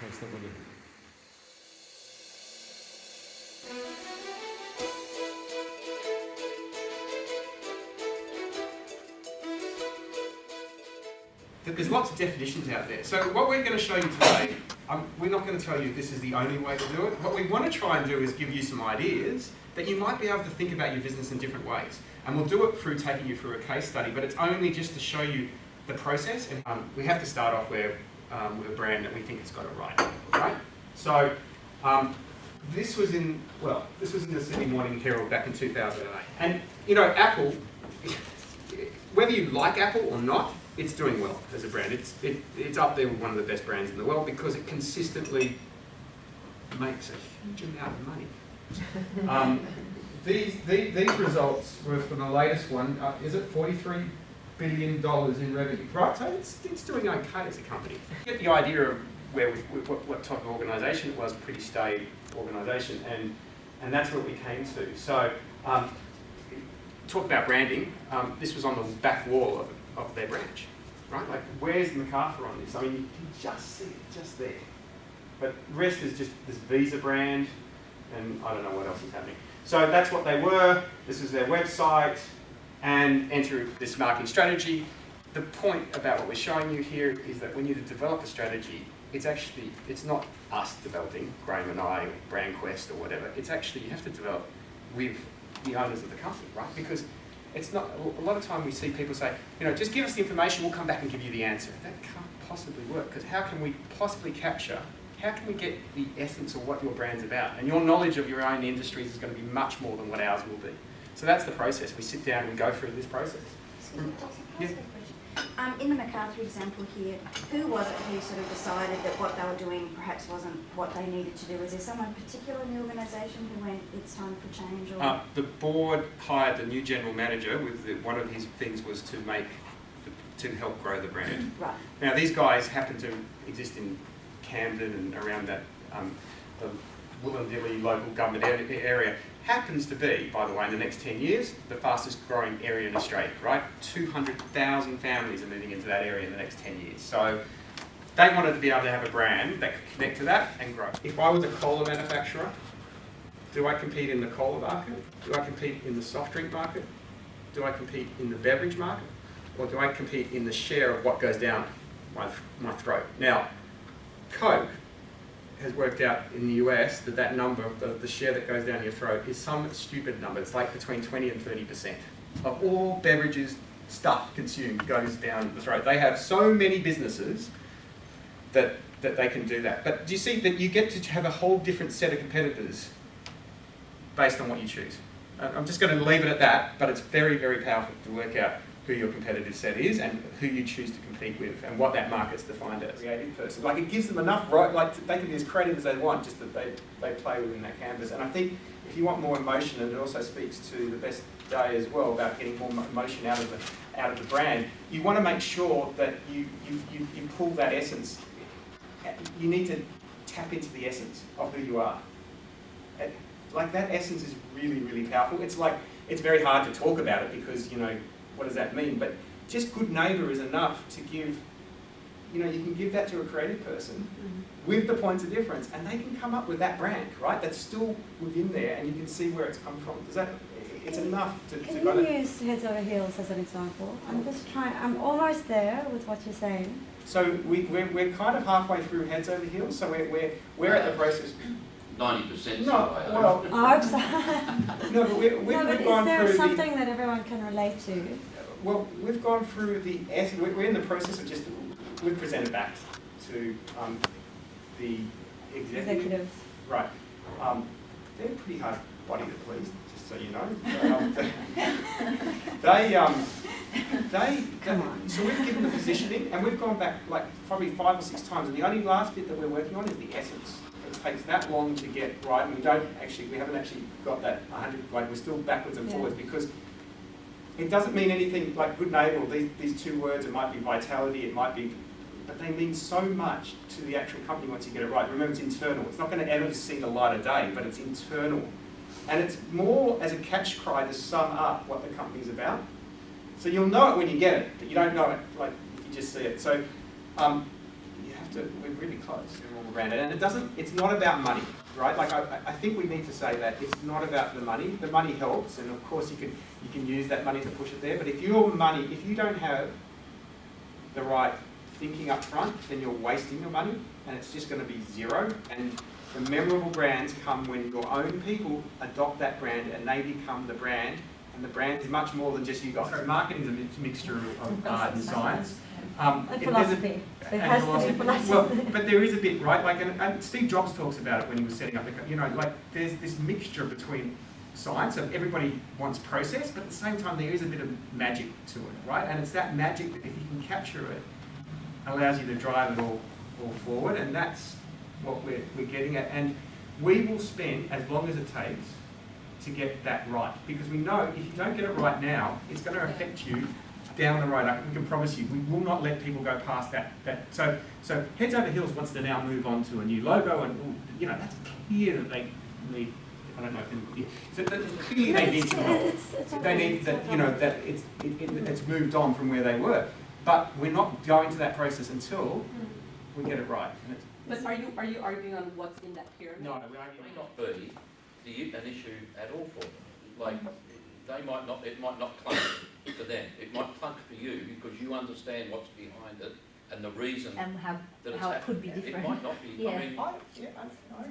Thanks, that will do. There's lots of definitions out there. So what we're going to show you today, we're not going to tell you this is the only way to do it. What we want to try and do is give you some ideas that you might be able to think about your business in different ways. And we'll do it through taking you through a case study, but it's only just to show you the process. And we have to start off with a brand that we think has got it right? So this was in the Sydney Morning Herald back in 2008. And you know, Apple, whether you like Apple or not, it's doing well as a brand. It's up there with one of the best brands in the world because it consistently makes a huge amount of money. These results were from the latest one. Is it $43 billion in revenue? Right, so it's doing okay as a company. You get the idea of what type of organisation it was, pretty staid organisation, and that's what we came to. So, talk about branding. This was on the back wall of their branch, right? Like, where's MacArthur on this? I mean, you can just see it just there. But the rest is just this Visa brand, and I don't know what else is happening. So that's what they were. This is their website, and enter this marketing strategy. The point about what we're showing you here is that when you develop a strategy, it's not us developing, Graham and I, or BrandQuest or whatever. It's actually, you have to develop with the owners of the company, right? Because it's not, a lot of time we see people say, you know, just give us the information, we'll come back and give you the answer. That can't possibly work, because how can we possibly capture, how can we get the essence of what your brand's about? And your knowledge of your own industries is going to be much more than what ours will be. So that's the process. We sit down and we go through this process. Excuse me, Dawson, can I ask a question? In the MacArthur example here, who was it who sort of decided that what they were doing perhaps wasn't what they needed to do? Was there someone particular in the organisation who went, it's time for change? Or? The board hired the new general manager with one of his things was to help grow the brand. Right. Now these guys happen to exist in Camden and around that the Wollondilly local government area. Happens to be, by the way, in the next 10 years, the fastest growing area in Australia, right? 200,000 families are moving into that area in the next 10 years. So they wanted to be able to have a brand that could connect to that and grow. If I was a cola manufacturer, do I compete in the cola market? Do I compete in the soft drink market? Do I compete in the beverage market? Or do I compete in the share of what goes down my throat? Now, Coke has worked out in the US that number, the share that goes down your throat, is some stupid number. It's like between 20 and 30% of all beverages stuff consumed goes down the throat. They have so many businesses that they can do that. But do you see that you get to have a whole different set of competitors based on what you choose? I'm just going to leave it at that, but it's very, very powerful to work out who your competitive set is and who you choose to compete with and what that market's defined as. Creative person. Like, it gives them enough, right? Like, they can be as creative as they want, just that they play within that canvas. And I think if you want more emotion, and it also speaks to the best day as well about getting more emotion out of the brand, you want to make sure that you pull that essence. You need to tap into the essence of who you are. Like, that essence is really, really powerful. It's like, it's very hard to talk about it because, you know, what does that mean? But just good neighbour is enough to give, you know, you can give that to a creative person with the points of difference, and they can come up with that brand, right? That's still within there, and you can see where it's come from. It's enough to Can you use Heads Over Heels as an example? I'm almost there with what you're saying. So we're kind of halfway through Heads Over Heels, so we're at the process. 90%. No, well, I hope so. no, but we've gone is there through something that everyone can relate to? Well, we've gone through the essence. We're in the process of just, we've presented back to the executives. Right. They're pretty hard body to please, just so you know. So we've given the positioning, and we've gone back like probably 5 or 6 times, and the only last bit that we're working on is the essence. It takes that long to get right, and we haven't actually got that 100, like, we're still backwards and forwards, because it doesn't mean anything like good neighbour, these 2 words. It might be vitality, it might be, but they mean so much to the actual company once you get it right. Remember, it's internal. It's not going to ever see the light of day, but it's internal. And it's more as a catch cry to sum up what the company's about. So you'll know it when you get it, but you don't know it like if you just see it. So you have we're really close. We're all around it, and it's not about money, right? Like I think we need to say that it's not about the money. The money helps, and of course you can use that money to push it there. But if you don't have the right thinking up front, then you're wasting your money, and it's just going to be zero. And the memorable brands come when your own people adopt that brand and they become the brand. And the brand is much more than just you guys. So marketing is a mixture of art and science. And philosophy. It has to be philosophy. Well, but there is a bit, right? Like, and Steve Jobs talks about it when he was setting up the, like there's this mixture between science, and everybody wants process, but at the same time there is a bit of magic to it, right? And it's that magic that if you can capture it, allows you to drive it all forward, and that's what we're getting at. And we will spend as long as it takes to get that right, because we know if you don't get it right now, it's going to affect you down the road. We can promise you, we will not let people go past that. So Heads Over Heels wants to now move on to a new logo, and that's clear that they need. I don't know if it's clear they need some help. They need that that it's moved on from where they were, but we're not going to that process until we get it right. But are you arguing on what's in that pyramid? No, we're arguing. May not be an issue at all for them. Like, it might not clunk for them. It might clunk for you because you understand what's behind it and the reason And how that it's it could be happening. different. It might not be. Yeah. I mean,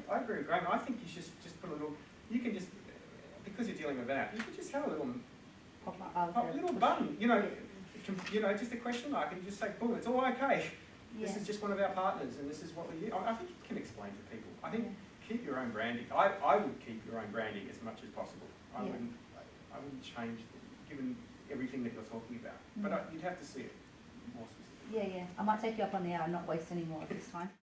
I agree with Graham. I think you should just put a little. You can just, because you're dealing with that, you can just have a little button. Just a question mark, and you just say, "Boom, it's all okay. This is just one of our partners, and this is what we do." I think you can explain to people. I think keep your own branding. I would keep your own branding as much as possible. I wouldn't change, given everything that you're talking about. But you'd have to see it more specifically. Yeah. I might take you up on the hour and not waste any more of this time.